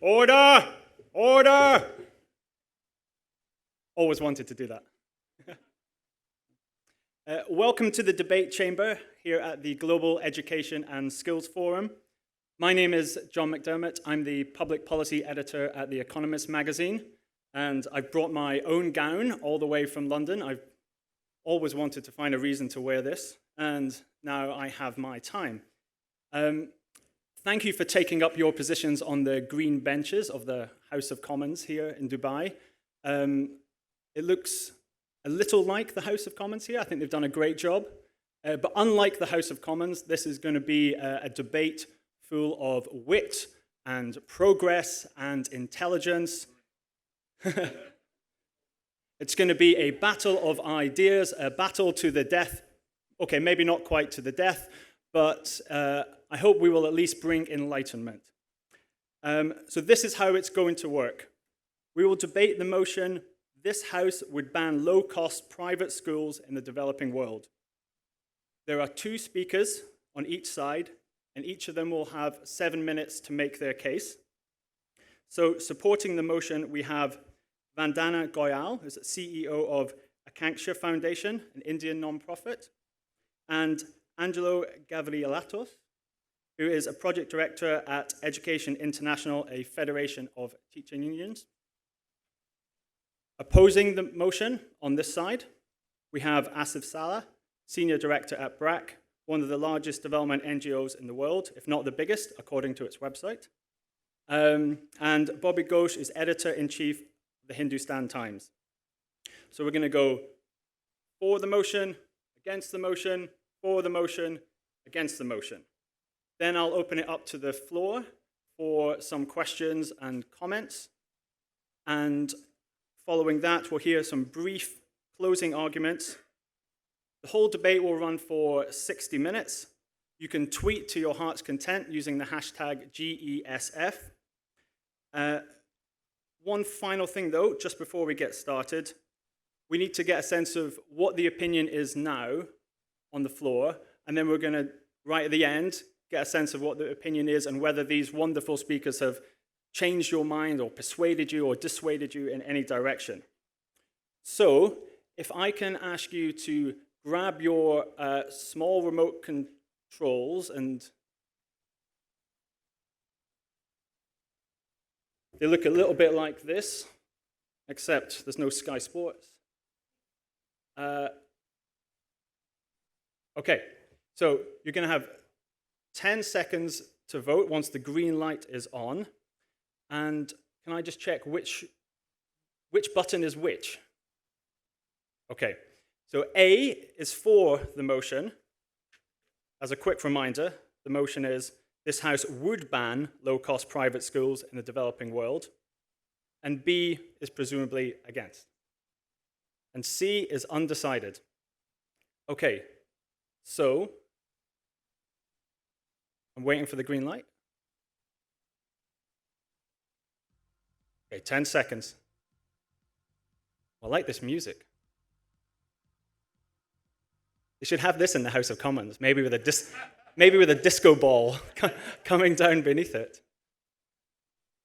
Order! Order! Always wanted to do that. Welcome to the debate chamber here at the Global Education and Skills Forum. My name is John McDermott. I'm the public policy editor at the Economist magazine, and I've brought my own gown all the way from London. I've always wanted to find a reason to wear this, and now I have my time. Thank you for taking up your positions on the green benches of the House of Commons here in Dubai. It looks a little like the House of Commons here. I think they've done a great job. But unlike the House of Commons, this is going to be a debate full of wit and progress and intelligence. It's going to be a battle of ideas, a battle to the death. Okay, maybe not quite to the death, but I hope we will at least bring enlightenment. So this is how it's going to work. We will debate the motion, this House would ban low-cost private schools in the developing world. There are two speakers on each side, and each of them will have 7 minutes to make their case. So supporting the motion, we have Vandana Goyal, who's the CEO of Akanksha Foundation, an Indian nonprofit, and Angelo Gavrielatos, who is a project director at Education International, a federation of teaching unions. Opposing the motion on this side, we have Asif Saleh, senior director at BRAC, one of the largest development NGOs in the world, if not the biggest, according to its website. And Bobby Ghosh is editor-in-chief of the Hindustan Times. So we're going to go for the motion, against the motion, for the motion, against the motion. Then I'll open it up to the floor for some questions and comments. And following that, we'll hear some brief closing arguments. The whole debate will run for 60 minutes. You can tweet to your heart's content using the hashtag GESF. One final thing, though, just before we get started, we need to get a sense of what the opinion is now on the floor, and then we're going to, right at the end, get a sense of what the opinion is and whether these wonderful speakers have changed your mind or persuaded you or dissuaded you in any direction. So, if I can ask you to grab your small remote controls, and they look a little bit like this, except there's no Sky Sports. Okay, so you're going to have 10 seconds to vote once the green light is on. And can I just check which button is which? Okay, so A is for the motion. As a quick reminder, the motion is this House would ban low-cost private schools in the developing world. And B is presumably against. And C is undecided. Okay, so I'm waiting for the green light. Okay, 10 seconds. I like this music. They should have this in the House of Commons, maybe with a disco ball coming down beneath it.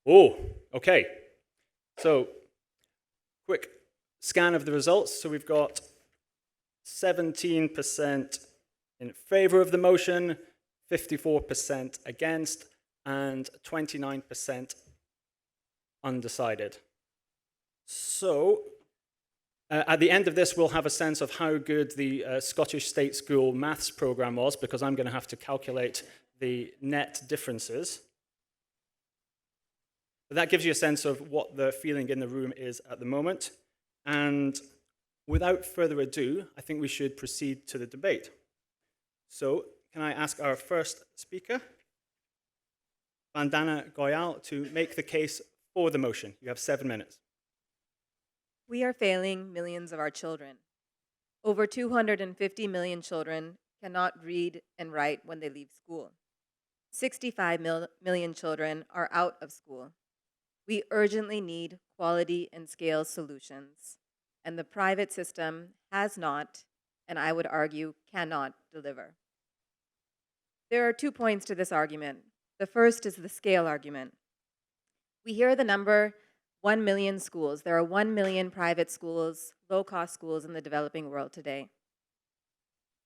Oh, okay. So, quick scan of the results. So we've got 17% in favor of the motion, 54% against, and 29% undecided. So, at the end of this, we'll have a sense of how good the Scottish State School maths program was, because I'm going to have to calculate the net differences. But that gives you a sense of what the feeling in the room is at the moment. And without further ado, I think we should proceed to the debate. So, can I ask our first speaker, Vandana Goyal, to make the case for the motion? You have 7 minutes. We are failing millions of our children. Over 250 million children cannot read and write when they leave school. 65 million children are out of school. We urgently need quality and scale solutions, and the private system has not, and I would argue cannot, deliver. There are 2 points to this argument. The first is the scale argument. We hear the number 1 million schools. There are 1 million private schools, low-cost schools in the developing world today.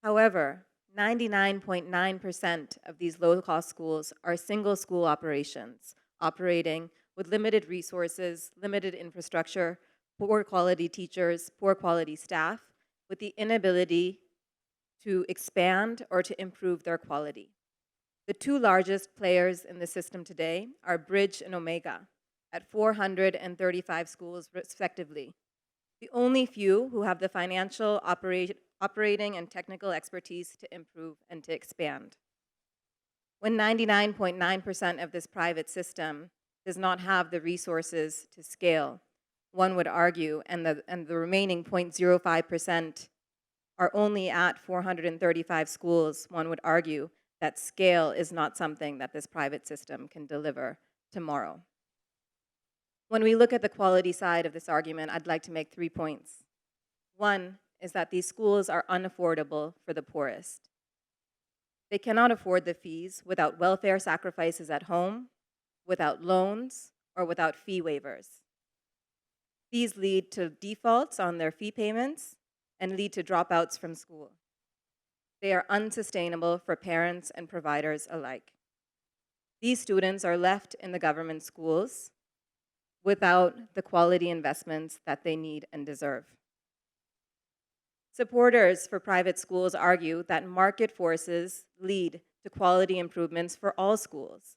However, 99.9% of these low-cost schools are single school operations, operating with limited resources, limited infrastructure, poor quality teachers, poor quality staff, with the inability to expand or to improve their quality. The two largest players in the system today are Bridge and Omega, at 435 schools respectively. The only few who have the financial, operating, and technical expertise to improve and to expand. When 99.9% of this private system does not have the resources to scale, one would argue, and the remaining 0.05% are only at 435 schools, one would argue that scale is not something that this private system can deliver tomorrow. When we look at the quality side of this argument, I'd like to make 3 points. One is that these schools are unaffordable for the poorest. They cannot afford the fees without welfare sacrifices at home, without loans, or without fee waivers. These lead to defaults on their fee payments and lead to dropouts from school. They are unsustainable for parents and providers alike. These students are left in the government schools without the quality investments that they need and deserve. Supporters for private schools argue that market forces lead to quality improvements for all schools.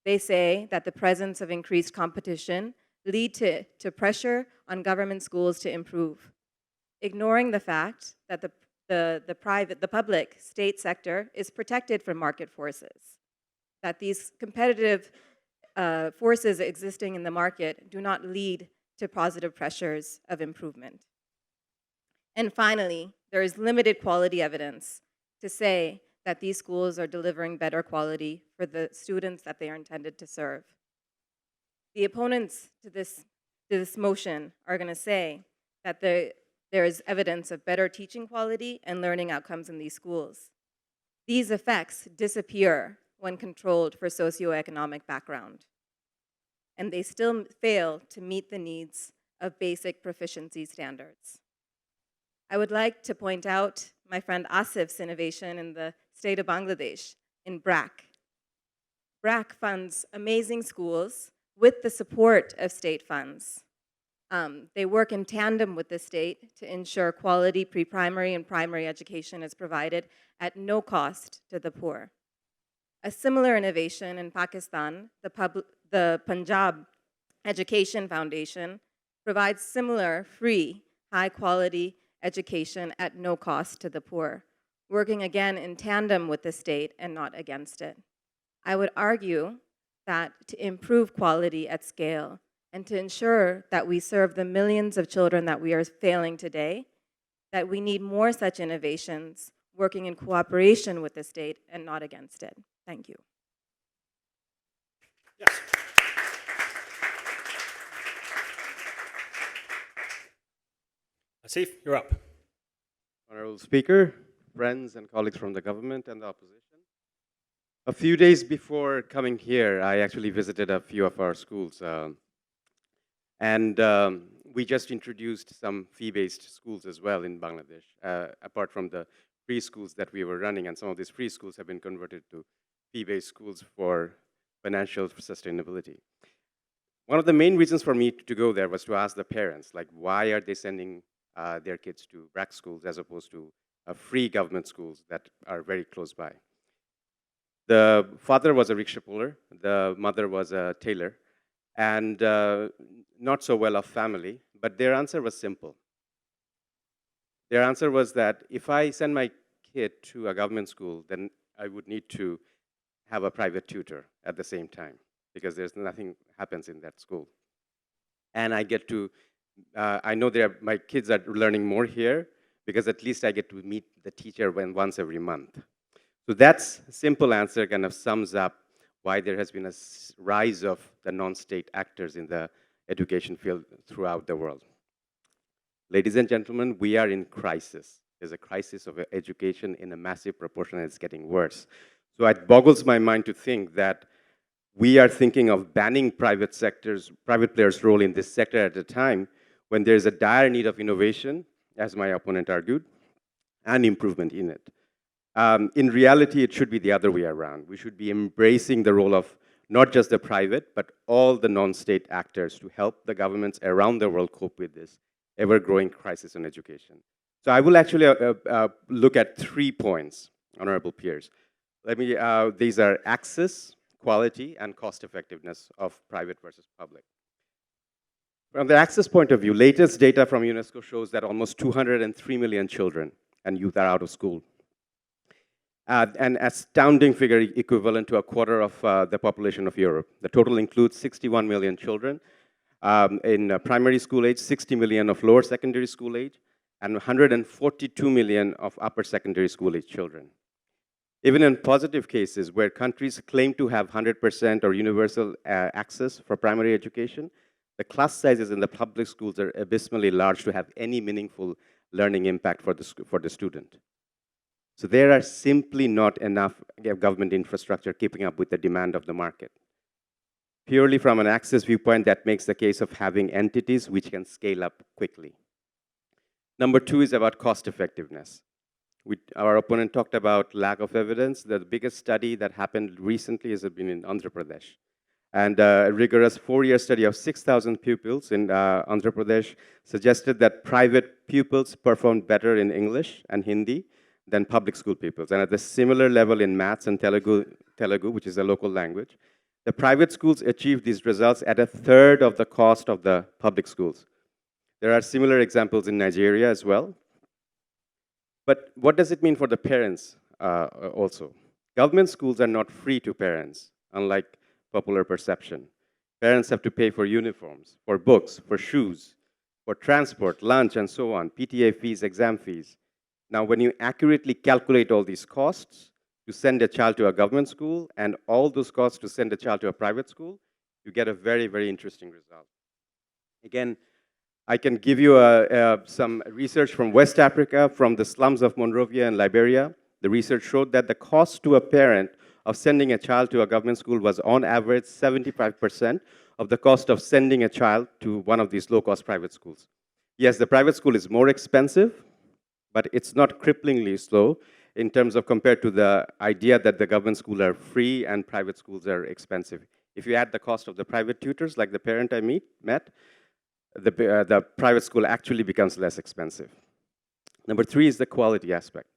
They say that the presence of increased competition lead to pressure on government schools to improve, ignoring the fact that the public state sector is protected from market forces, that these competitive forces existing in the market do not lead to positive pressures of improvement. And finally, there is limited quality evidence to say that these schools are delivering better quality for the students that they are intended to serve. The opponents to this motion are going to say that there is evidence of better teaching quality and learning outcomes in these schools. These effects disappear when controlled for socioeconomic background, and they still fail to meet the needs of basic proficiency standards. I would like to point out my friend Asif's innovation in the state of Bangladesh, in BRAC. BRAC funds amazing schools with the support of state funds. They work in tandem with the state to ensure quality pre-primary and primary education is provided at no cost to the poor. A similar innovation in Pakistan, the Punjab Education Foundation, provides similar free, high-quality education at no cost to the poor, working again in tandem with the state and not against it. I would argue that to improve quality at scale and to ensure that we serve the millions of children that we are failing today, that we need more such innovations working in cooperation with the state and not against it. Thank you. Yes. Asif, you're up. Honorable Speaker, friends and colleagues from the government and the opposition. A few days before coming here, I actually visited a few of our schools. We just introduced some fee-based schools as well in Bangladesh, apart from the free schools that we were running. And some of these free schools have been converted to fee-based schools for financial sustainability. One of the main reasons for me to go there was to ask the parents, like, why are they sending their kids to BRAC schools as opposed to free government schools that are very close by? The father was a rickshaw puller, the mother was a tailor, and not so well off family, but their answer was simple. Their answer was that if I send my kid to a government school, then I would need to have a private tutor at the same time, because there's nothing happens in that school. And I get to, I know my kids are learning more here, because at least I get to meet the teacher once every month. So that's a simple answer, kind of sums up why there has been a rise of the non-state actors in the education field throughout the world. Ladies and gentlemen, we are in crisis. There's a crisis of education in a massive proportion, and it's getting worse. So it boggles my mind to think that we are thinking of banning private players' role in this sector at a time when there is a dire need of innovation, as my opponent argued, and improvement in it. In reality, it should be the other way around. We should be embracing the role of not just the private, but all the non-state actors to help the governments around the world cope with this ever-growing crisis in education. So I will actually look at 3 points, honorable peers. These are access, quality, and cost effectiveness of private versus public. From the access point of view, latest data from UNESCO shows that almost 203 million children and youth are out of school. An astounding figure equivalent to a quarter of the population of Europe. The total includes 61 million children in primary school age, 60 million of lower secondary school age, and 142 million of upper secondary school age children. Even in positive cases where countries claim to have 100% or universal access for primary education, the class sizes in the public schools are abysmally large to have any meaningful learning impact for the student. So there are simply not enough government infrastructure keeping up with the demand of the market. Purely from an access viewpoint, that makes the case of having entities which can scale up quickly. Number 2 is about cost effectiveness. Our opponent talked about lack of evidence. The biggest study that happened recently has been in Andhra Pradesh. And a rigorous 4-year study of 6,000 pupils in Andhra Pradesh suggested that private pupils performed better in English and Hindi than public school pupils. And at the similar level in maths and Telugu, which is a local language, the private schools achieved these results at 1/3 of the cost of the public schools. There are similar examples in Nigeria as well. But what does it mean for the parents also? Government schools are not free to parents, unlike popular perception. Parents have to pay for uniforms, for books, for shoes, for transport, lunch, and so on, PTA fees, exam fees. Now, when you accurately calculate all these costs to send a child to a government school and all those costs to send a child to a private school, you get a very, very interesting result. Again, I can give you some research from West Africa, from the slums of Monrovia and Liberia. The research showed that the cost to a parent of sending a child to a government school was on average 75% of the cost of sending a child to one of these low-cost private schools. Yes, the private school is more expensive, but it's not cripplingly slow in terms of compared to the idea that the government schools are free and private schools are expensive. If you add the cost of the private tutors, like the parent I met, the private school actually becomes less expensive. Number 3 is the quality aspect.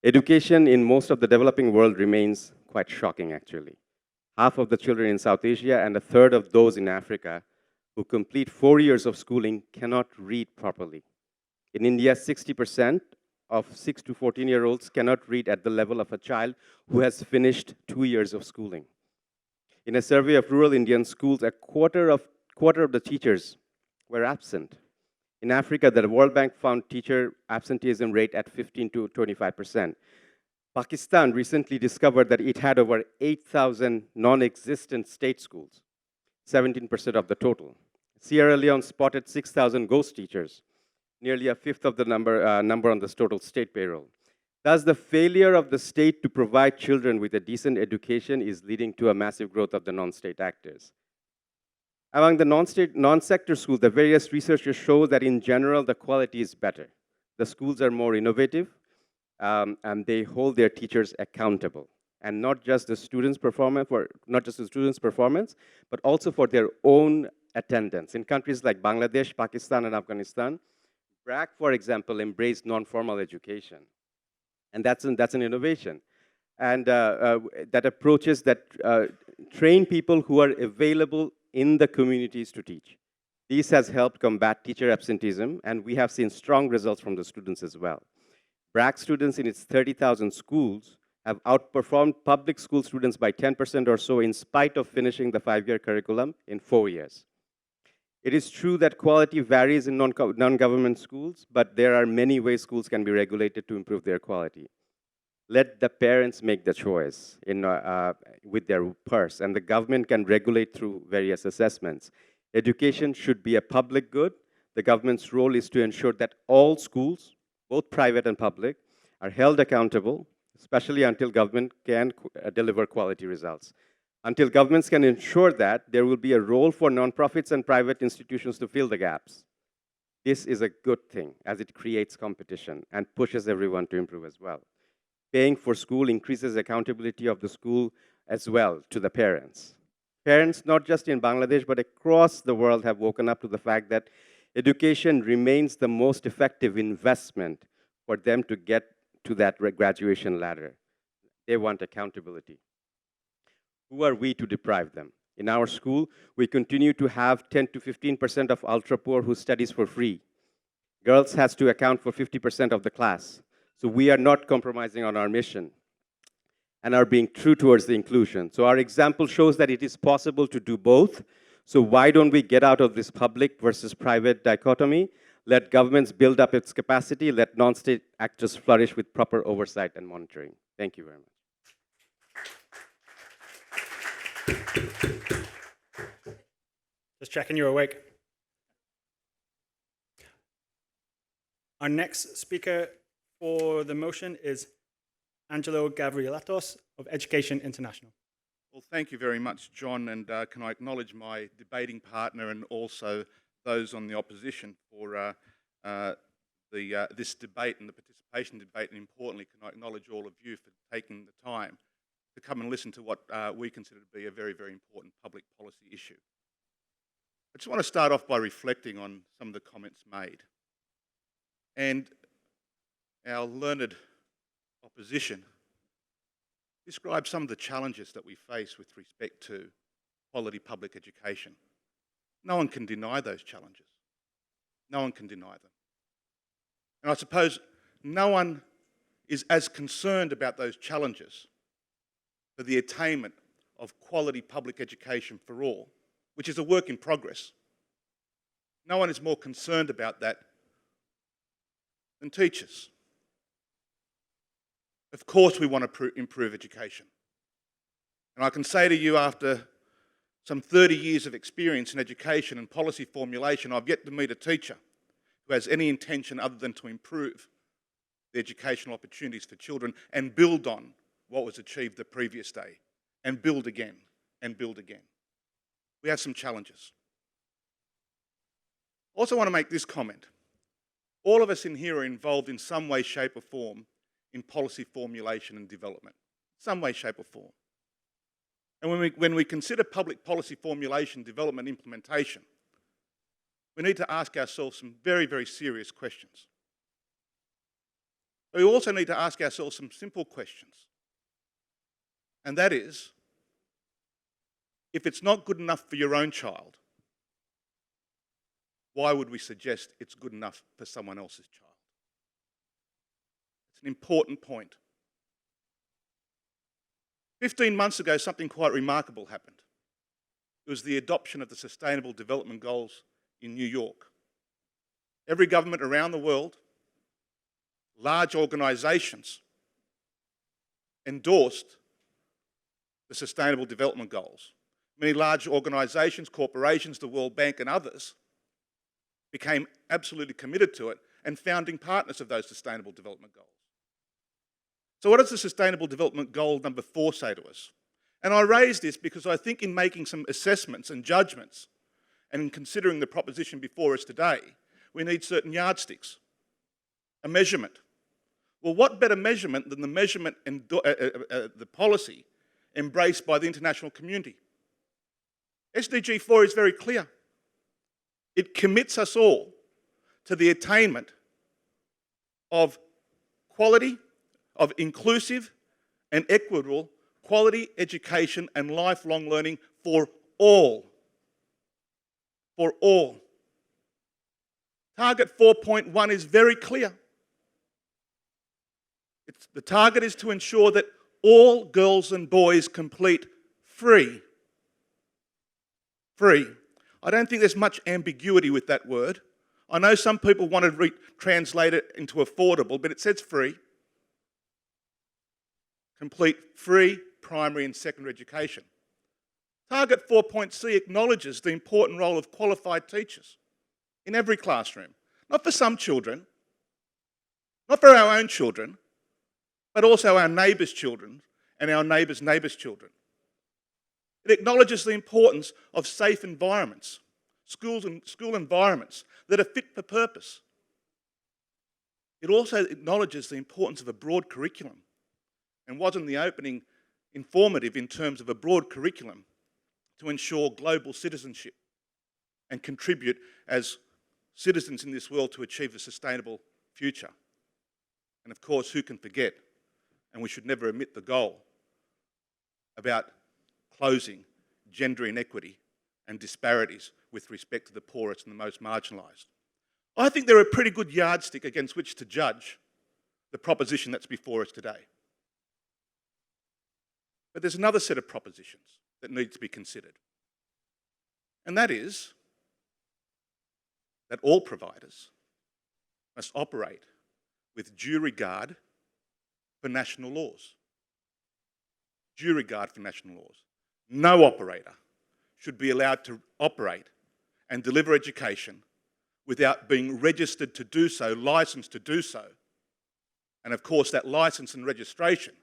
Education in most of the developing world remains quite shocking, actually. Half of the children in South Asia and 1/3 of those in Africa who complete 4 years of schooling cannot read properly. In India, 60% of 6 to 14-year-olds cannot read at the level of a child who has finished 2 years of schooling. In a survey of rural Indian schools, a quarter of the teachers were absent. In Africa, the World Bank found teacher absenteeism rate at 15 to 25%. Pakistan recently discovered that it had over 8,000 non-existent state schools, 17% of the total. Sierra Leone spotted 6,000 ghost teachers, nearly 1/5 of the number on this total state payroll. Thus, the failure of the state to provide children with a decent education is leading to a massive growth of the non-state actors. Among the non-sector schools, the various researchers show that in general, the quality is better. The schools are more innovative, and they hold their teachers accountable. And not just the students' performance, but also for their own attendance. In countries like Bangladesh, Pakistan, and Afghanistan, BRAC, for example, embraced non-formal education. And that's an innovation. And that approaches that train people who are available in the communities to teach. This has helped combat teacher absenteeism, and we have seen strong results from the students as well. BRAC students in its 30,000 schools have outperformed public school students by 10% or so in spite of finishing the 5-year curriculum in 4 years. It is true that quality varies in non-government schools, but there are many ways schools can be regulated to improve their quality. Let the parents make the choice with their purse, and the government can regulate through various assessments. Education should be a public good. The government's role is to ensure that all schools, both private and public, are held accountable, especially until government can deliver quality results. Until governments can ensure that, there will be a role for nonprofits and private institutions to fill the gaps. This is a good thing, as it creates competition and pushes everyone to improve as well. Paying for school increases accountability of the school as well to the parents. Parents, not just in Bangladesh, but across the world, have woken up to the fact that education remains the most effective investment for them to get to that graduation ladder. They want accountability. Who are we to deprive them? In our school, we continue to have 10 to 15% of ultra-poor who studies for free. Girls has to account for 50% of the class. So we are not compromising on our mission and are being true towards the inclusion. So our example shows that it is possible to do both. So why don't we get out of this public versus private dichotomy? Let governments build up its capacity, let non-state actors flourish with proper oversight and monitoring. Thank you very much. Just checking you're awake. Our next speaker for the motion is Angelo Gavrielatos of Education International. Well, thank you very much, John, and can I acknowledge my debating partner and also those on the opposition for this debate and the participation debate, and importantly, can I acknowledge all of you for taking the time to come and listen to what we consider to be a very, very important public policy issue. I just want to start off by reflecting on some of the comments made. And our learned opposition described some of the challenges that we face with respect to quality public education. No one can deny those challenges. No one can deny them. And I suppose no one is as concerned about those challenges for the attainment of quality public education for all, which is a work in progress. No one is more concerned about that than teachers. Of course we want to improve education. And I can say to you, after some 30 years of experience in education and policy formulation, I've yet to meet a teacher who has any intention other than to improve the educational opportunities for children and build on what was achieved the previous day, and build again, and build again. We have some challenges. I also want to make this comment. All of us in here are involved in some way, shape or form in policy formulation and development. Some way, shape or form. And when we consider public policy formulation, development, implementation, we need to ask ourselves some very, very serious questions. But we also need to ask ourselves some simple questions. And that is, if it's not good enough for your own child, why would we suggest it's good enough for someone else's child? It's an important point. 15 months ago, something quite remarkable happened. It was the adoption of the Sustainable Development Goals in New York. Every government around the world, large organisations, endorsed the Sustainable Development Goals. Many large organisations, corporations, the World Bank and others became absolutely committed to it and founding partners of those Sustainable Development Goals. So what does the Sustainable Development Goal number 4 say to us? And I raise this because I think in making some assessments and judgments and in considering the proposition before us today, we need certain yardsticks, a measurement. Well, what better measurement than the measurement and the policy embraced by the international community? SDG 4 is very clear. It commits us all to the attainment of quality, of inclusive and equitable quality education and lifelong learning for all. For all. Target 4.1 is very clear. The target is to ensure that all girls and boys complete free. Free. I don't think there's much ambiguity with that word. I know some people want to translate it into affordable, but it says free. Complete free primary and secondary education. Target 4.C acknowledges the important role of qualified teachers in every classroom. Not for some children, not for our own children, but also our neighbours' children and our neighbours' neighbours' children. It acknowledges the importance of safe environments, school environments that are fit for purpose. It also acknowledges the importance of a broad curriculum, and was in the opening informative in terms of a broad curriculum to ensure global citizenship and contribute as citizens in this world to achieve a sustainable future. And of course, who can forget, and we should never omit the goal, about closing gender inequity and disparities with respect to the poorest and the most marginalised. I think they're a pretty good yardstick against which to judge the proposition that's before us today. But there's another set of propositions that need to be considered. And that is that all providers must operate with due regard for national laws. Due regard for national laws. No operator should be allowed to operate and deliver education without being registered to do so, licensed to do so. And of course, that licence and registration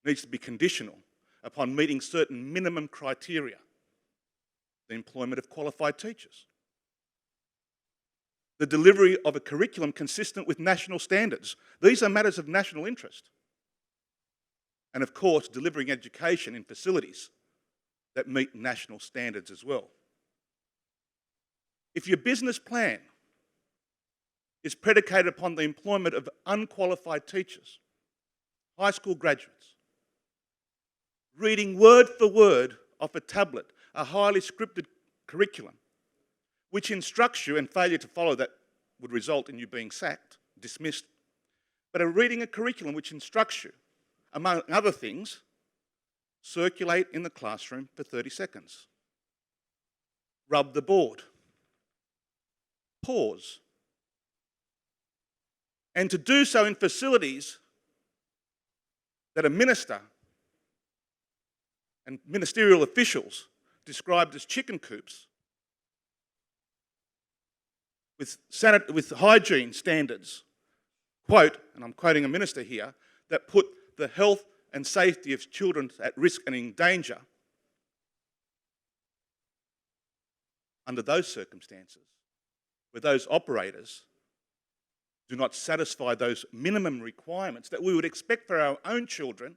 needs to be conditional upon meeting certain minimum criteria. The employment of qualified teachers. The delivery of a curriculum consistent with national standards. These are matters of national interest. And of course, delivering education in facilities that meet national standards as well. If your business plan is predicated upon the employment of unqualified teachers, high school graduates, reading word for word off a tablet, a highly scripted curriculum, which instructs you, and failure to follow that would result in you being sacked, dismissed, but reading a curriculum which instructs you, among other things, circulate in the classroom for 30 seconds. Rub the board. Pause. And to do so in facilities that a minister and ministerial officials described as chicken coops with hygiene standards, quote, and I'm quoting a minister here, that put the health and safety of children at risk and in danger. Under those circumstances, where those operators do not satisfy those minimum requirements that we would expect for our own children,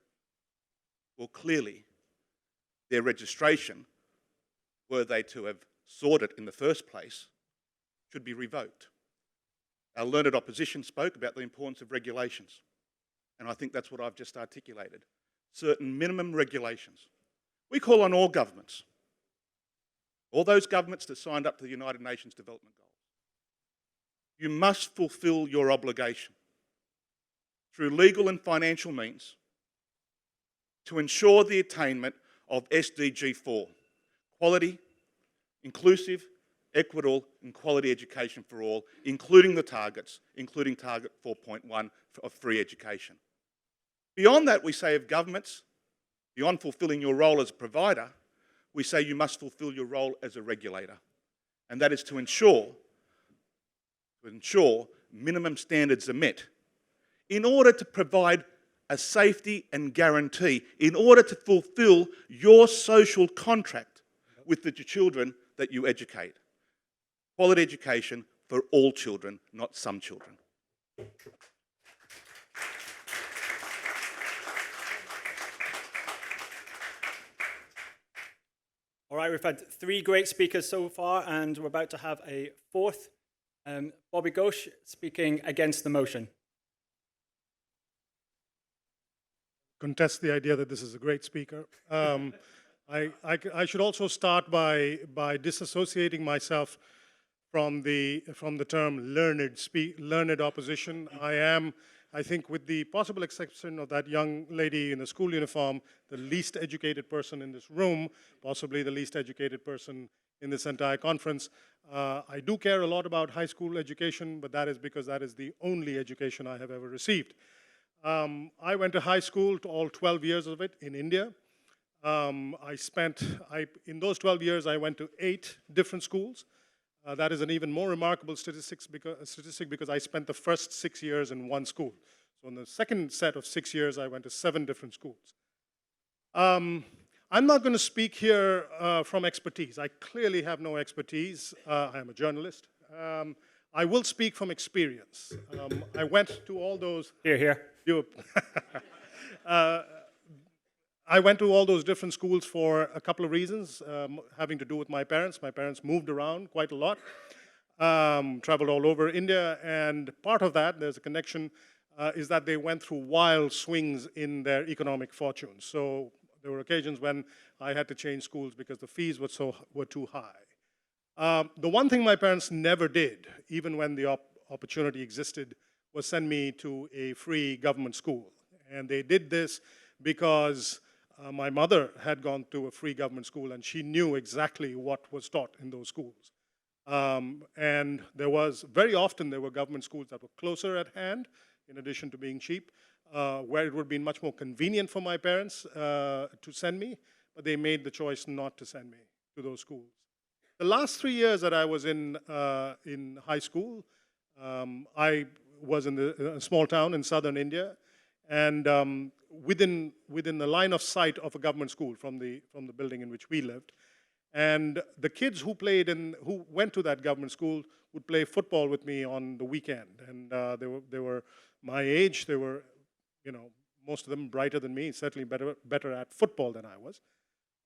well, clearly their registration, were they to have sought it in the first place, should be revoked. Our learned opposition spoke about the importance of regulations, and I think that's what I've just articulated. Certain minimum regulations. We call on all governments, all those governments that signed up to the United Nations Development Goals. You must fulfil your obligation through legal and financial means to ensure the attainment of SDG 4, quality, inclusive, equitable and quality education for all, including the targets, including target 4.1 of free education. Beyond that, we say of governments, beyond fulfilling your role as a provider, we say you must fulfil your role as a regulator. And that is to ensure minimum standards are met in order to provide a safety and guarantee, in order to fulfil your social contract with the children that you educate. Quality education for all children, not some children. All right, we've had 3 great speakers so far, and we're about to have a 4th. Bobby Ghosh speaking against the motion. Contest the idea that this is a great speaker. I should also start by disassociating myself from the term learned opposition. I think with the possible exception of that young lady in the school uniform, the least educated person in this room, possibly the least educated person in this entire conference. I do care a lot about high school education, but that is because that is the only education I have ever received. I went to high school, to all 12 years of it, in India. In those 12 years, I went to 8 different schools. That is an even more remarkable statistic because I spent the first 6 years in one school. So in the second set of 6 years, I went to 7 different schools. I'm I'm not going to speak here from expertise. I clearly have no expertise. I am a journalist. I will speak from experience. I went to all those... Here, here. I went to all those different schools for a couple of reasons, having to do with my parents. My parents moved around quite a lot, traveled all over India, and part of that, there's a connection, is that they went through wild swings in their economic fortunes. So there were occasions when I had to change schools because the fees were too high. The one thing my parents never did, even when the opportunity existed, was send me to a free government school. And they did this because my mother had gone to a free government school and she knew exactly what was taught in those schools. And very often there were government schools that were closer at hand, in addition to being cheap, where it would have been much more convenient for my parents to send me, but they made the choice not to send me to those schools. The last 3 years that I was in high school, I was in a small town in southern India, and within the line of sight of a government school from the building in which we lived. And the kids who went to that government school would play football with me on the weekend. And they were my age. They were, most of them brighter than me, certainly better at football than I was.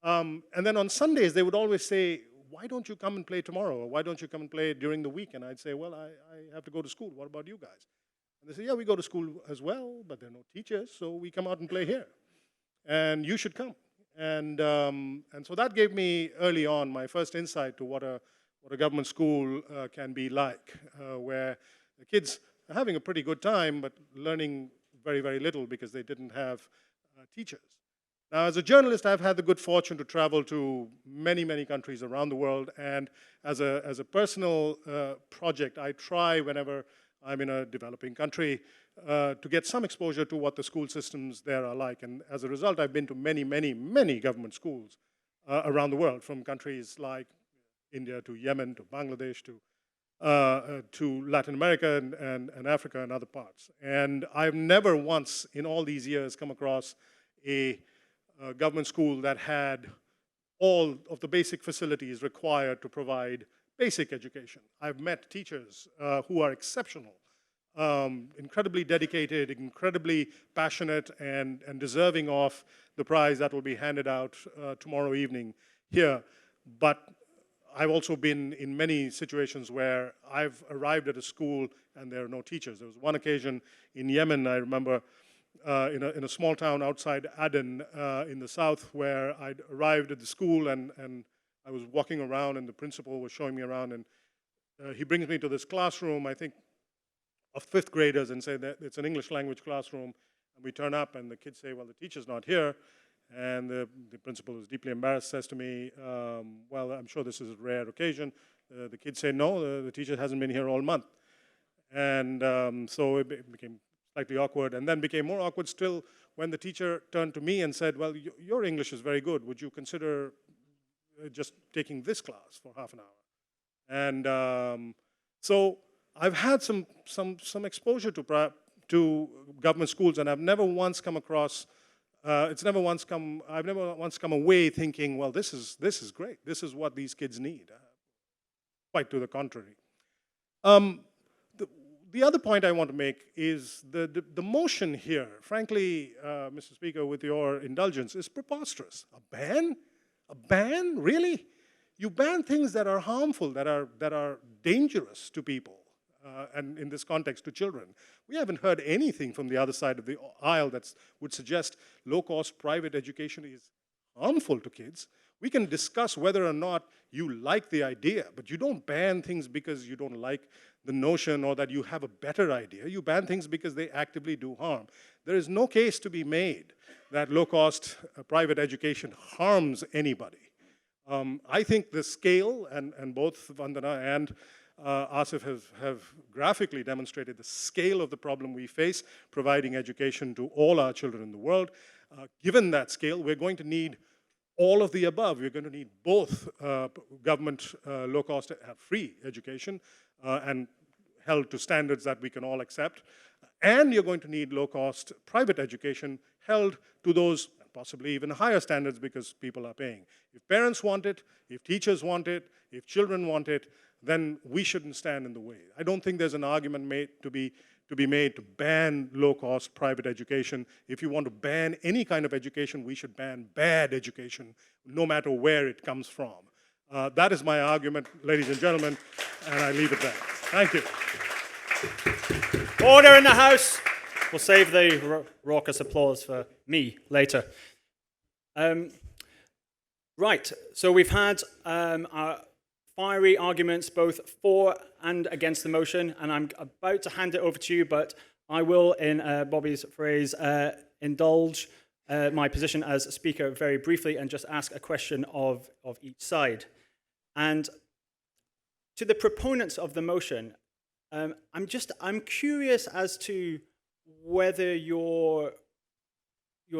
And then on Sundays, they would always say, why don't you come and play tomorrow? Or why don't you come and play during the week? And I'd say, well, I have to go to school. What about you guys? And they say, yeah, we go to school as well, but there are no teachers, so we come out and play here. And you should come. And so that gave me early on my first insight to what a government school can be like, where the kids are having a pretty good time, but learning very, very little because they didn't have teachers. Now, as a journalist, I've had the good fortune to travel to many, many countries around the world, and as a personal project, I try whenever I'm in a developing country to get some exposure to what the school systems there are like. And as a result, I've been to many, many, many government schools around the world, from countries like India to Yemen to Bangladesh to Latin America and Africa and other parts. And I've never once in all these years come across a government school that had all of the basic facilities required to provide basic education. I've met teachers who are exceptional, incredibly dedicated, incredibly passionate, and deserving of the prize that will be handed out tomorrow evening here. But I've also been in many situations where I've arrived at a school and there are no teachers. There was one occasion in Yemen, I remember, in a small town outside Aden in the south, where I'd arrived at the school and I was walking around and the principal was showing me around, and he brings me to this classroom, I think, of fifth graders, and say that it's an English language classroom. And we turn up and the kids say, well, the teacher's not here. And the principal is deeply embarrassed, says to me, well, I'm sure this is a rare occasion. The kids say, no, the teacher hasn't been here all month. And so it became slightly awkward, and then became more awkward still when the teacher turned to me and said, well, your English is very good. Would you consider just taking this class for half an hour? And so I've had some exposure to government schools, and I've never once come across, I've never once come away thinking, well, this is great. This is what these kids need. Quite to the contrary. The other point I want to make is the motion here, frankly, Mr. Speaker, with your indulgence, is preposterous. A ban? A ban? Really? You ban things that are harmful, that are dangerous to people, and in this context, to children. We haven't heard anything from the other side of the aisle that would suggest low-cost private education is harmful to kids. We can discuss whether or not you like the idea, but you don't ban things because you don't like the notion or that you have a better idea. You ban things because they actively do harm. There is no case to be made that low-cost private education harms anybody. I think the scale, and both Vandana and Asif have graphically demonstrated the scale of the problem we face providing education to all our children in the world. Given that scale, we're going to need all of the above. We're going to need both government low-cost free education and held to standards that we can all accept, and you're going to need low-cost private education held to those possibly even higher standards because people are paying. If parents want it, if teachers want it, if children want it, then we shouldn't stand in the way. I don't think there's an argument to be made to ban low-cost private education. If you want to ban any kind of education, we should ban bad education, no matter where it comes from. That is my argument, ladies and gentlemen, and I leave it there. Thank you. Order in the House. We'll save the raucous applause for me later. Right, so we've had our fiery arguments both for and against the motion, and I'm about to hand it over to you, but I will, in Bobby's phrase, indulge my position as a speaker very briefly and just ask a question of each side. And to the proponents of the motion, I'm curious as to whether your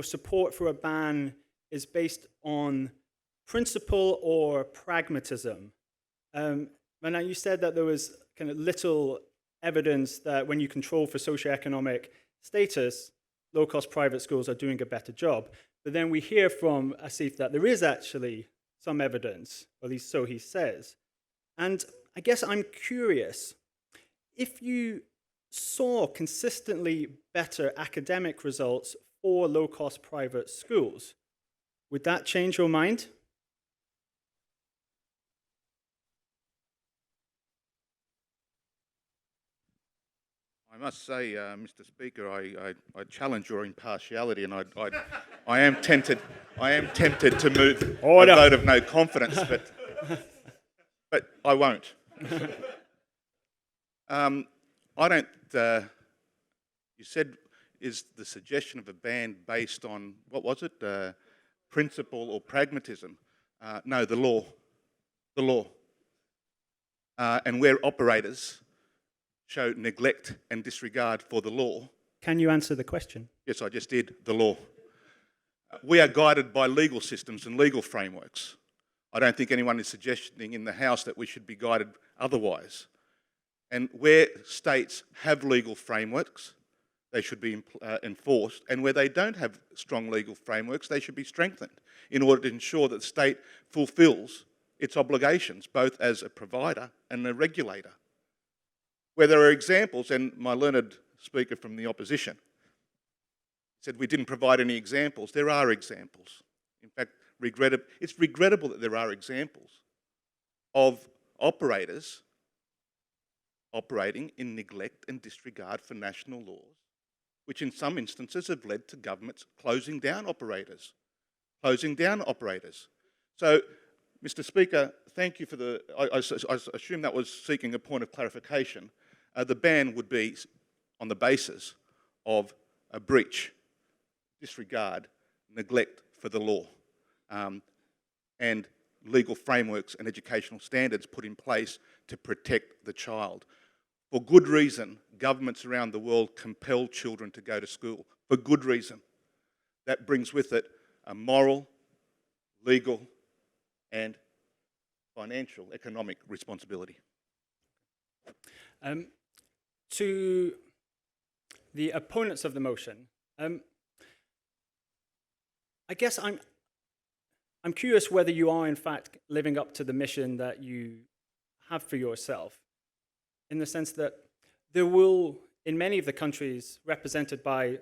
support for a ban is based on principle or pragmatism. Vandana, you said that there was kind of little evidence that when you control for socioeconomic status, low-cost private schools are doing a better job. But then we hear from Asif that there is actually some evidence, or at least so he says. And I guess I'm curious, if you saw consistently better academic results for low-cost private schools, would that change your mind? I must say, Mr. Speaker, I challenge your impartiality, and I am tempted to move a vote of no confidence, but I won't. I don't. You said, is the suggestion of a ban based on, what was it, principle or pragmatism? No, the law. The law. And where operators show neglect and disregard for the law. Can you answer the question? Yes, I just did. The law. We are guided by legal systems and legal frameworks. I don't think anyone is suggesting in the House that we should be guided otherwise. And where states have legal frameworks, they should be enforced. And where they don't have strong legal frameworks, they should be strengthened in order to ensure that the state fulfills its obligations, both as a provider and a regulator. Where there are examples, and my learned speaker from the opposition said we didn't provide any examples. There are examples. In fact, it's regrettable that there are examples of operators operating in neglect and disregard for national laws, which in some instances have led to governments closing down operators. Closing down operators. So, Mr. Speaker, thank you for the, I assume that was seeking a point of clarification. The ban would be on the basis of a breach, disregard, neglect for the law, and legal frameworks and educational standards put in place to protect the child. For good reason, governments around the world compel children to go to school. For good reason. That brings with it a moral, legal, and financial, economic responsibility. To the opponents of the motion, I guess I'm curious whether you are in fact living up to the mission that you have for yourself, in the sense that there will, in many of the countries represented by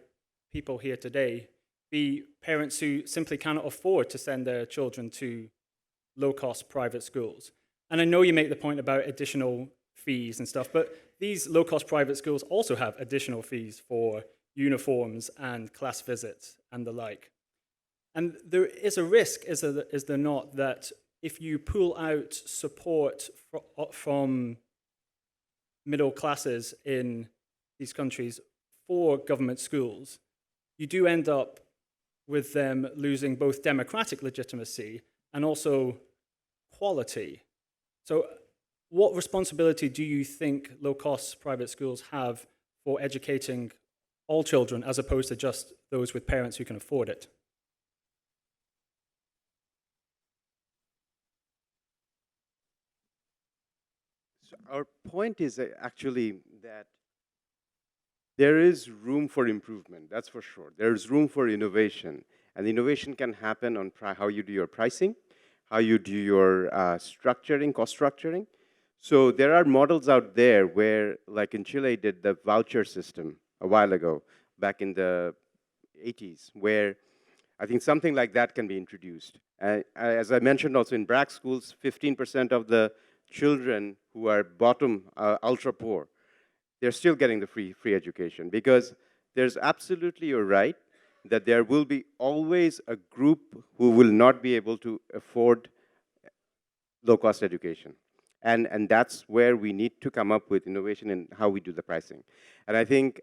people here today, be parents who simply cannot afford to send their children to low-cost private schools. And I know you make the point about additional fees and stuff, but these low-cost private schools also have additional fees for uniforms and class visits and the like. And there is a risk, is there not, that if you pull out support from middle classes in these countries for government schools, you do end up with them losing both democratic legitimacy and also quality. So what responsibility do you think low-cost private schools have for educating all children as opposed to just those with parents who can afford it? So our point is actually that there is room for improvement, that's for sure. There's room for innovation. And innovation can happen on how you do your pricing, how you do your structuring, cost structuring. So there are models out there where, like in Chile, did the voucher system a while ago, back in the 80s, where I think something like that can be introduced. As I mentioned also in BRAC schools, 15% of the children who are bottom, ultra poor, they're still getting the free education, because there's absolutely, you're right, that there will be always a group who will not be able to afford low-cost education. And that's where we need to come up with innovation in how we do the pricing. And I think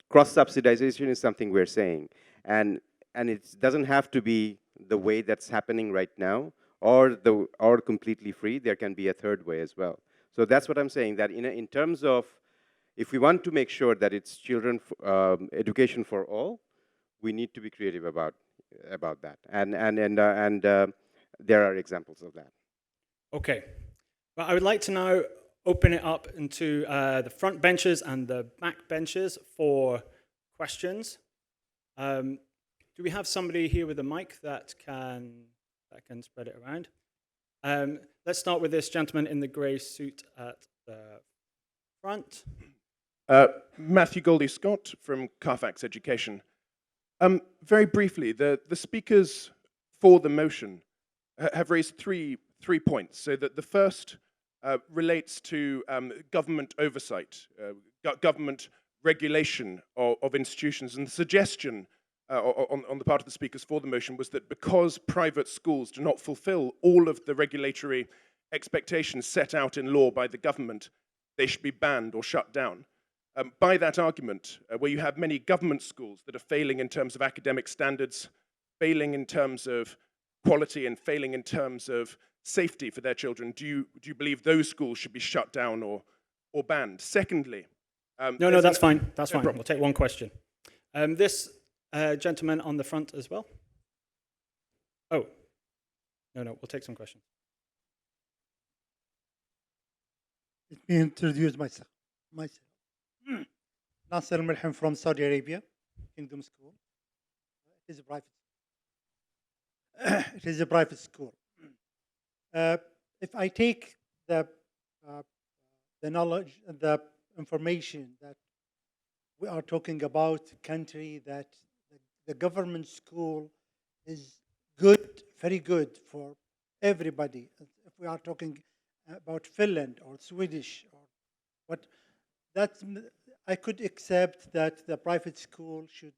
cross-subsidization is something we're saying. And it doesn't have to be the way that's happening right now, or completely free. There can be a third way as well. So that's what I'm saying, that in terms of, if we want to make sure that it's children education for all, we need to be creative about that. And there are examples of that. Okay. Well, I would like to now open it up into the front benches and the back benches for questions. Do we have somebody here with a mic that can spread it around? Let's start with this gentleman in the grey suit at the front. Matthew Goldie-Scott from Carfax Education. Very briefly, the speakers for the motion have raised three points. So that the first relates to government oversight, government regulation of institutions, and the suggestion on the part of the speakers for the motion was that because private schools do not fulfill all of the regulatory expectations set out in law by the government, they should be banned or shut down. By that argument, where you have many government schools that are failing in terms of academic standards, failing in terms of quality, and failing in terms of safety for their children, do you believe those schools should be shut down or banned? Secondly, no, that's fine. That's fine. problem. We'll take one question. This gentleman on the front as well. Oh, no, we'll take some questions. Let me introduce myself. Nasser Milham from Saudi Arabia, Kingdom School. It is a private. It is a private school. If I take the knowledge, the information that we are talking about, country that the government school is good, very good for everybody. If we are talking about Finland or Swedish or what, that's, I could accept that the private school should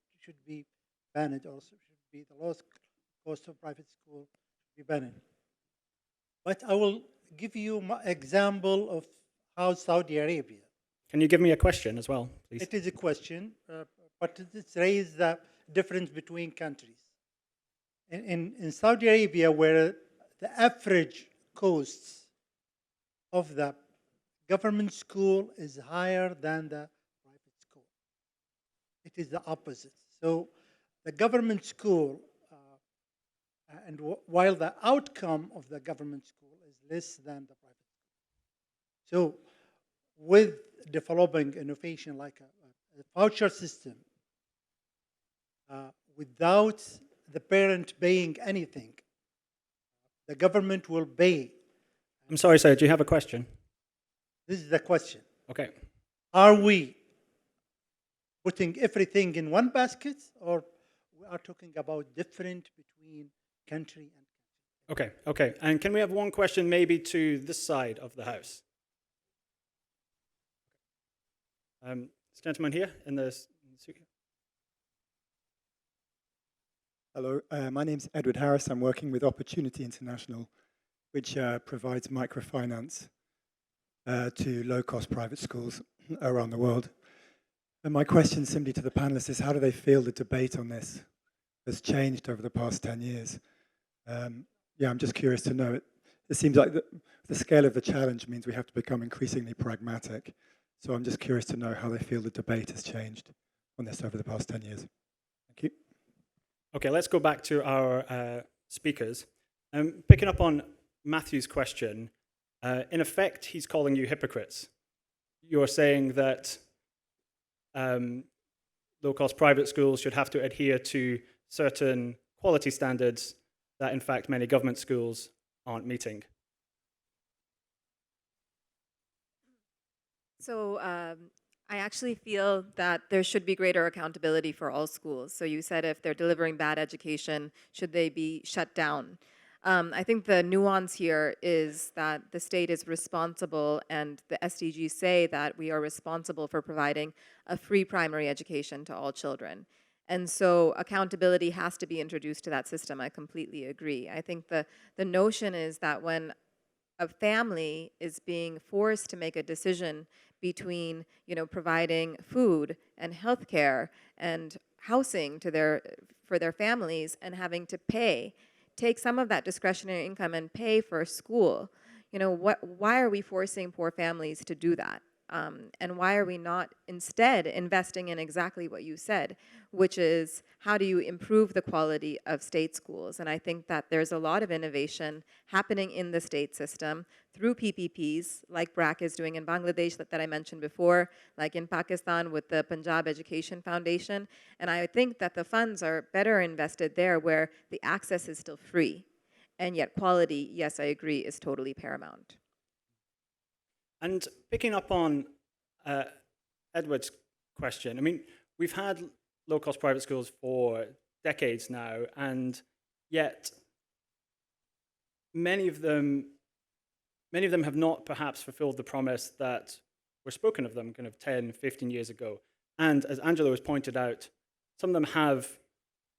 be banned also, should be the lowest cost of private school should be banned. But I will give you an example of how Saudi Arabia. Can you give me a question as well, please? It is a question, but it's raised the difference between countries. In Saudi Arabia, where the average costs of the government school is higher than the private school, it is the opposite. So the government school, and while the outcome of the government school is less than the private school. So with developing innovation like a voucher system, without the parent paying anything, the government will pay. I'm sorry, sir, do you have a question? This is the question. Okay. Are we putting everything in one basket, or we are talking about different between country and country? Okay. And can we have one question maybe to this side of the house? This gentleman here in the suit. Hello, my name's Edward Harris. I'm working with Opportunity International, which provides microfinance to low-cost private schools around the world. And my question simply to the panelists is, how do they feel the debate on this has changed over the past 10 years? I'm just curious to know. It seems like the scale of the challenge means we have to become increasingly pragmatic. So I'm just curious to know how they feel the debate has changed on this over the past 10 years. Thank you. Okay, let's go back to our speakers. Picking up on Matthew's question, in effect, he's calling you hypocrites. You're saying that low-cost private schools should have to adhere to certain quality standards that, in fact, many government schools aren't meeting? So I actually feel that there should be greater accountability for all schools. So you said if they're delivering bad education, should they be shut down? I think the nuance here is that the state is responsible, and the SDGs say that we are responsible for providing a free primary education to all children. And so accountability has to be introduced to that system. I completely agree. I think the notion is that when a family is being forced to make a decision between, providing food and healthcare and housing for their families and having to take some of that discretionary income and pay for school. Why are we forcing poor families to do that? And why are we not instead investing in exactly what you said, which is how do you improve the quality of state schools? And I think that there's a lot of innovation happening in the state system through PPPs, like BRAC is doing in Bangladesh that I mentioned before, like in Pakistan with the Punjab Education Foundation. And I think that the funds are better invested there where the access is still free. And yet quality, yes, I agree, is totally paramount. And picking up on Edward's question, I mean, we've had low-cost private schools for decades now, and yet many of them have not perhaps fulfilled the promise that were spoken of them kind of 10, 15 years ago. And as Angelo has pointed out, some of them have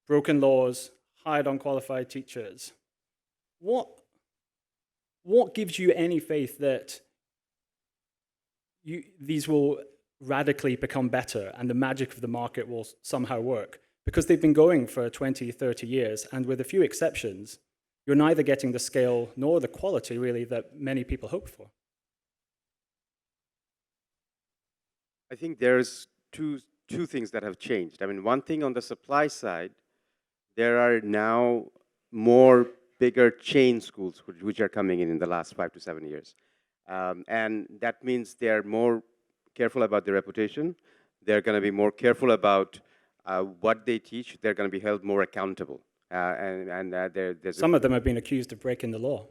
broken laws, hired unqualified teachers. What gives you any faith that these will radically become better and the magic of the market will somehow work? Because they've been going for 20, 30 years, and with a few exceptions, you're neither getting the scale nor the quality, really, that many people hope for. I think there's two things that have changed. I mean, one thing on the supply side, there are now more bigger chain schools which are coming in the last 5 to 7 years. And that means they're more careful about their reputation. They're going to be more careful about what they teach. They're going to be held more accountable. There's some of them have been accused of breaking the law.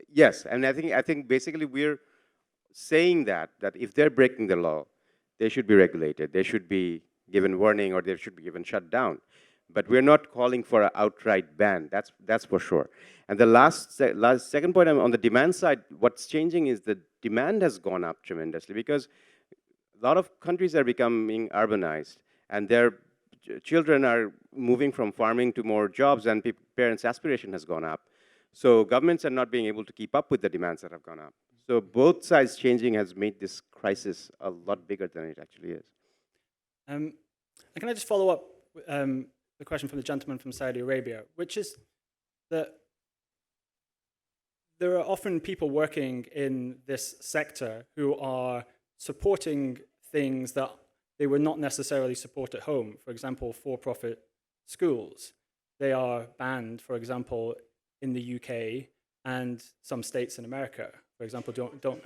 Yes, and I think basically we're saying that if they're breaking the law, they should be regulated. They should be given warning, or they should be given shut down. But we're not calling for an outright ban. That's for sure. And the second point on the demand side, what's changing is the demand has gone up tremendously because a lot of countries are becoming urbanized, and their children are moving from farming to more jobs, and parents' aspiration has gone up. So governments are not being able to keep up with the demands that have gone up. So both sides changing has made this crisis a lot bigger than it actually is. And can I just follow up the question from the gentleman from Saudi Arabia, which is that there are often people working in this sector who are supporting things that they would not necessarily support at home. For example, for-profit schools. They are banned, for example, in the UK and some states in America. For example, don't.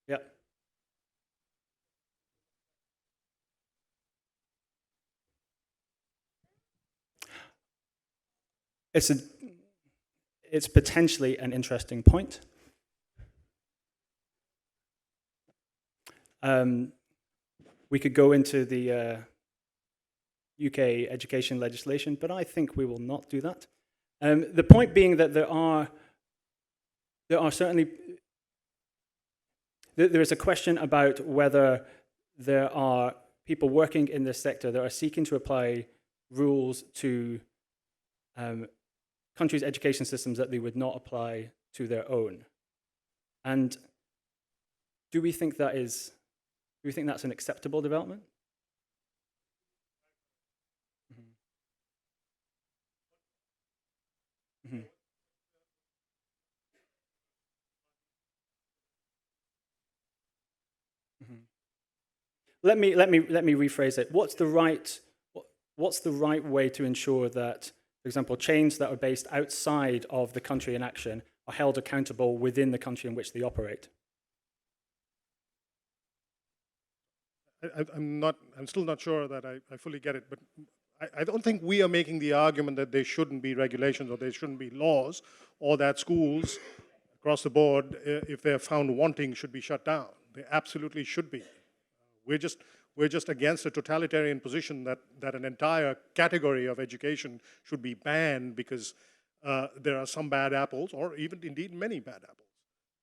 Yeah. It's potentially an interesting point. We could go into the UK education legislation, but I think we will not do that. The point being that there are certainly, there is a question about whether there are people working in this sector that are seeking to apply rules to countries' education systems that they would not apply to their own. And do we think that's an acceptable development? Mm-hmm. Mm-hmm. Let me rephrase it. What's the right way to ensure that, for example, chains that are based outside of the country in action are held accountable within the country in which they operate? I'm still not sure that I fully get it, but I don't think we are making the argument that there shouldn't be regulations or there shouldn't be laws, or that schools across the board, if they're found wanting, should be shut down. They absolutely should be. We're just against a totalitarian position that an entire category of education should be banned because there are some bad apples, or even indeed many bad apples.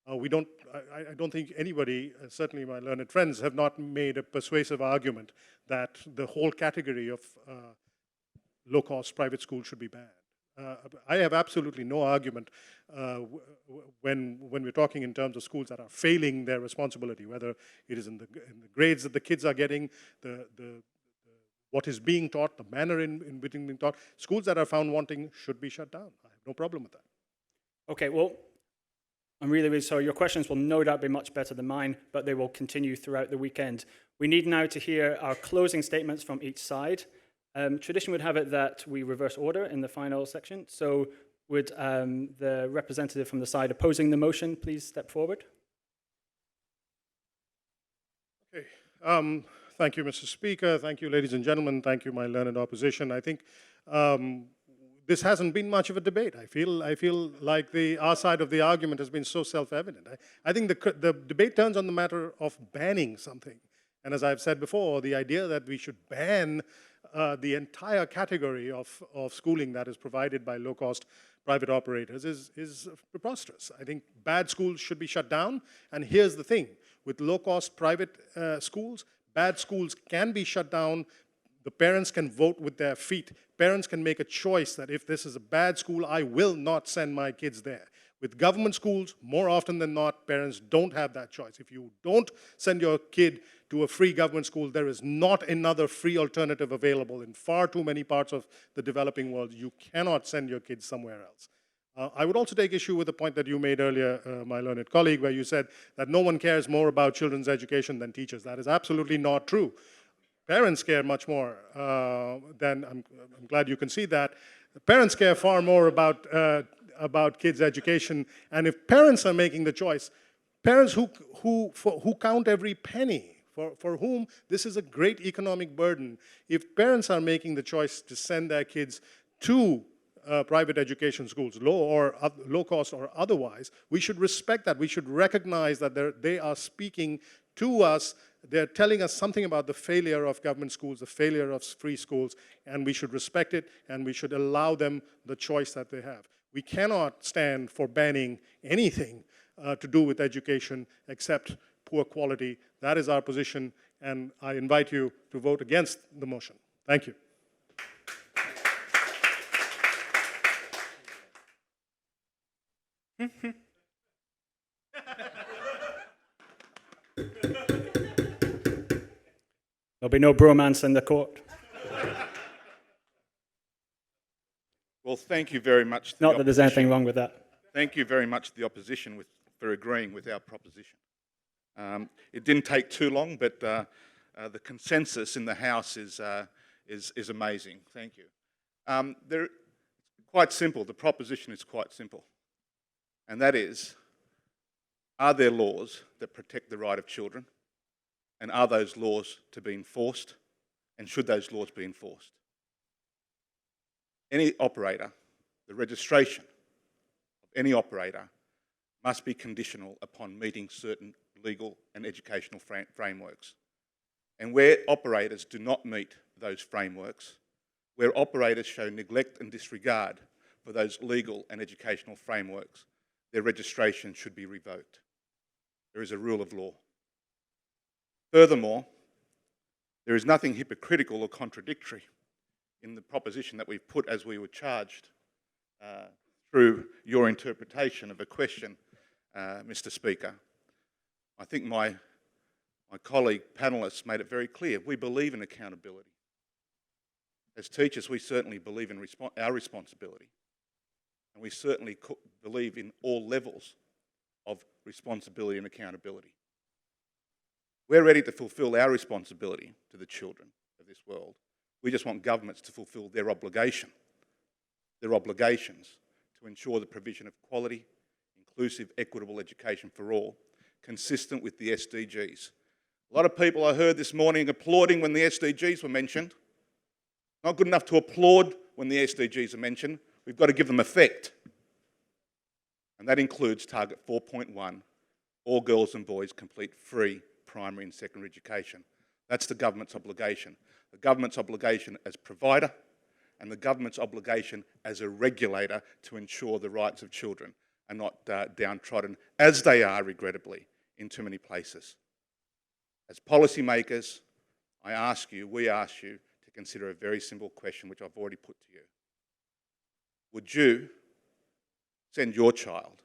I don't think anybody, certainly my learned friends, have not made a persuasive argument that the whole category of low-cost private schools should be banned. I have absolutely no argument when we're talking in terms of schools that are failing their responsibility, whether it is in the grades that the kids are getting, what is being taught, the manner in which being taught. Schools that are found wanting should be shut down. I have no problem with that. Okay, well, I'm really, really sorry. Your questions will no doubt be much better than mine, but they will continue throughout the weekend. We need now to hear our closing statements from each side. Tradition would have it that we reverse order in the final section. So would the representative from the side opposing the motion please step forward? Okay. Thank you, Mr. Speaker. Thank you, ladies and gentlemen. Thank you, my learned opposition. I think this hasn't been much of a debate. I feel like our side of the argument has been so self-evident. I think the debate turns on the matter of banning something. And as I've said before, the idea that we should ban the entire category of schooling that is provided by low-cost private operators is preposterous. I think bad schools should be shut down. And here's the thing. With low-cost private schools, bad schools can be shut down. The parents can vote with their feet. Parents can make a choice that if this is a bad school, I will not send my kids there. With government schools, more often than not, parents don't have that choice. If you don't send your kid to a free government school, there is not another free alternative available. In far too many parts of the developing world, you cannot send your kids somewhere else. I would also take issue with the point that you made earlier, my learned colleague, where you said that no one cares more about children's education than teachers. That is absolutely not true. Parents care much more than, I'm glad you can see that. Parents care far more about kids' education, and if parents are making the choice, parents who count every penny, for whom this is a great economic burden, if parents are making the choice to send their kids to private education schools, low cost or otherwise, we should respect that. We should recognize that they are speaking to us. They're telling us something about the failure of government schools, the failure of free schools, and we should respect it, and we should allow them the choice that they have. We cannot stand for banning anything to do with education except poor quality. That is our position, and I invite you to vote against the motion. Thank you. There'll be no bromance in the court. Well, thank you very much. Not that there's anything wrong with that. Thank you very much to the opposition for agreeing with our proposition. It didn't take too long, but the consensus in the House is amazing. Thank you. They're quite simple. The proposition is quite simple. And that is, are there laws that protect the right of children? And are those laws to be enforced? And should those laws be enforced? Any operator, the registration of any operator must be conditional upon meeting certain legal and educational frameworks. And where operators do not meet those frameworks, where operators show neglect and disregard for those legal and educational frameworks, their registration should be revoked. There is a rule of law. Furthermore, there is nothing hypocritical or contradictory in the proposition that we've put as we were charged through your interpretation of a question, Mr. Speaker. I think my colleague panellists made it very clear. We believe in accountability. As teachers, we certainly believe in our responsibility. And we certainly believe in all levels of responsibility and accountability. We're ready to fulfil our responsibility to the children of this world. We just want governments to fulfil their obligations to ensure the provision of quality, inclusive, equitable education for all, consistent with the SDGs. A lot of people I heard this morning applauding when the SDGs were mentioned. Not good enough to applaud when the SDGs are mentioned. We've got to give them effect. And that includes target 4.1, all girls and boys complete free primary and secondary education. That's the government's obligation. The government's obligation as provider and the government's obligation as a regulator to ensure the rights of children are not downtrodden, as they are, regrettably, in too many places. As policymakers, we ask you to consider a very simple question, which I've already put to you. Would you send your child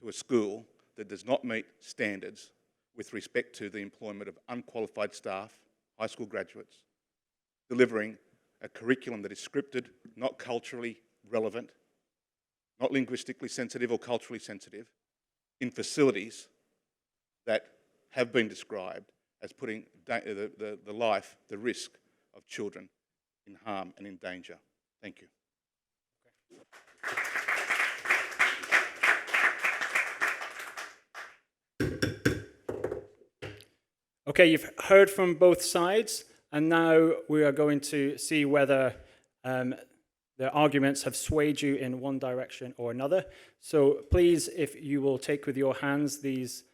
to a school that does not meet standards with respect to the employment of unqualified staff, high school graduates, delivering a curriculum that is scripted, not culturally relevant, not linguistically sensitive or culturally sensitive, in facilities that have been described as putting the life, the risk of children in harm and in danger? Thank you. Okay, you've heard from both sides, and now we are going to see whether the arguments have swayed you in one direction or another. So please, if you will take with your hands these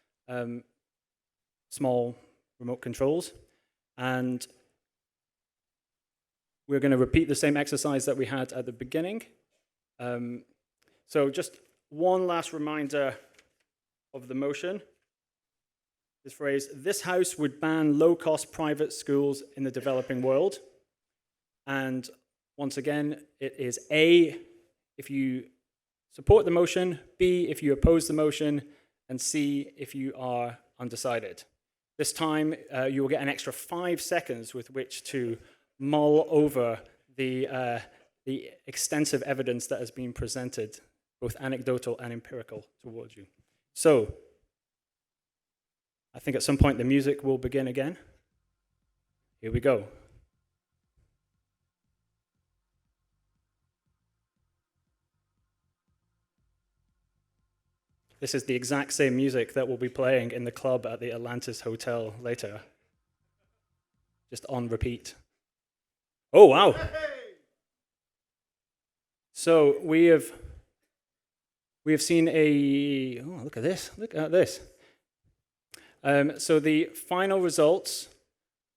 small remote controls, and we're going to repeat the same exercise that we had at the beginning. So just one last reminder of the motion. This phrase, this House would ban low-cost private schools in the developing world. And once again, it is A, if you support the motion, B, if you oppose the motion, and C, if you are undecided. This time, you will get an extra 5 seconds with which to mull over the extensive evidence that has been presented, both anecdotal and empirical, towards you. So, I think at some point the music will begin again. Here we go. This is the exact same music that will be playing in the club at the Atlantis Hotel later. Just on repeat. Oh, wow. So we have seen a, oh, look at this, look at this. So the final results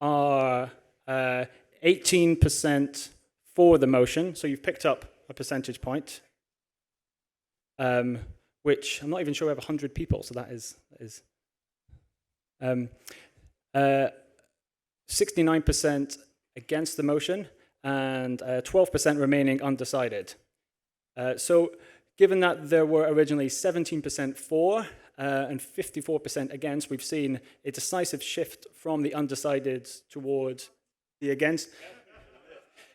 are 18% for the motion. So you've picked up a percentage point, which I'm not even sure we have 100 people. So that is 69% against the motion and 12% remaining undecided. So given that there were originally 17% for, and 54% against, we've seen a decisive shift from the undecided towards the against.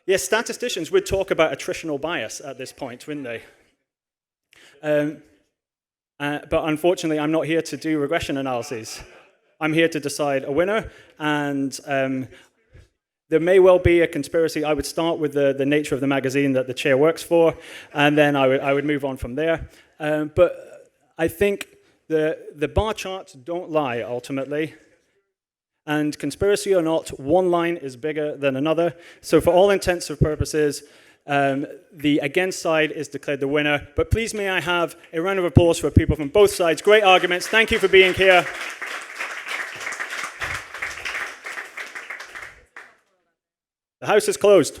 Yes, statisticians would talk about attritional bias at this point, wouldn't they? But unfortunately, I'm not here to do regression analyses. I'm here to decide a winner, and there may well be a conspiracy. I would start with the nature of the magazine that the chair works for, and then I would move on from there. But I think the bar charts don't lie, ultimately. And conspiracy or not, one line is bigger than another. So for all intents and purposes, the against side is declared the winner. But please may I have a round of applause for people from both sides. Great arguments. Thank you for being here. The House is closed.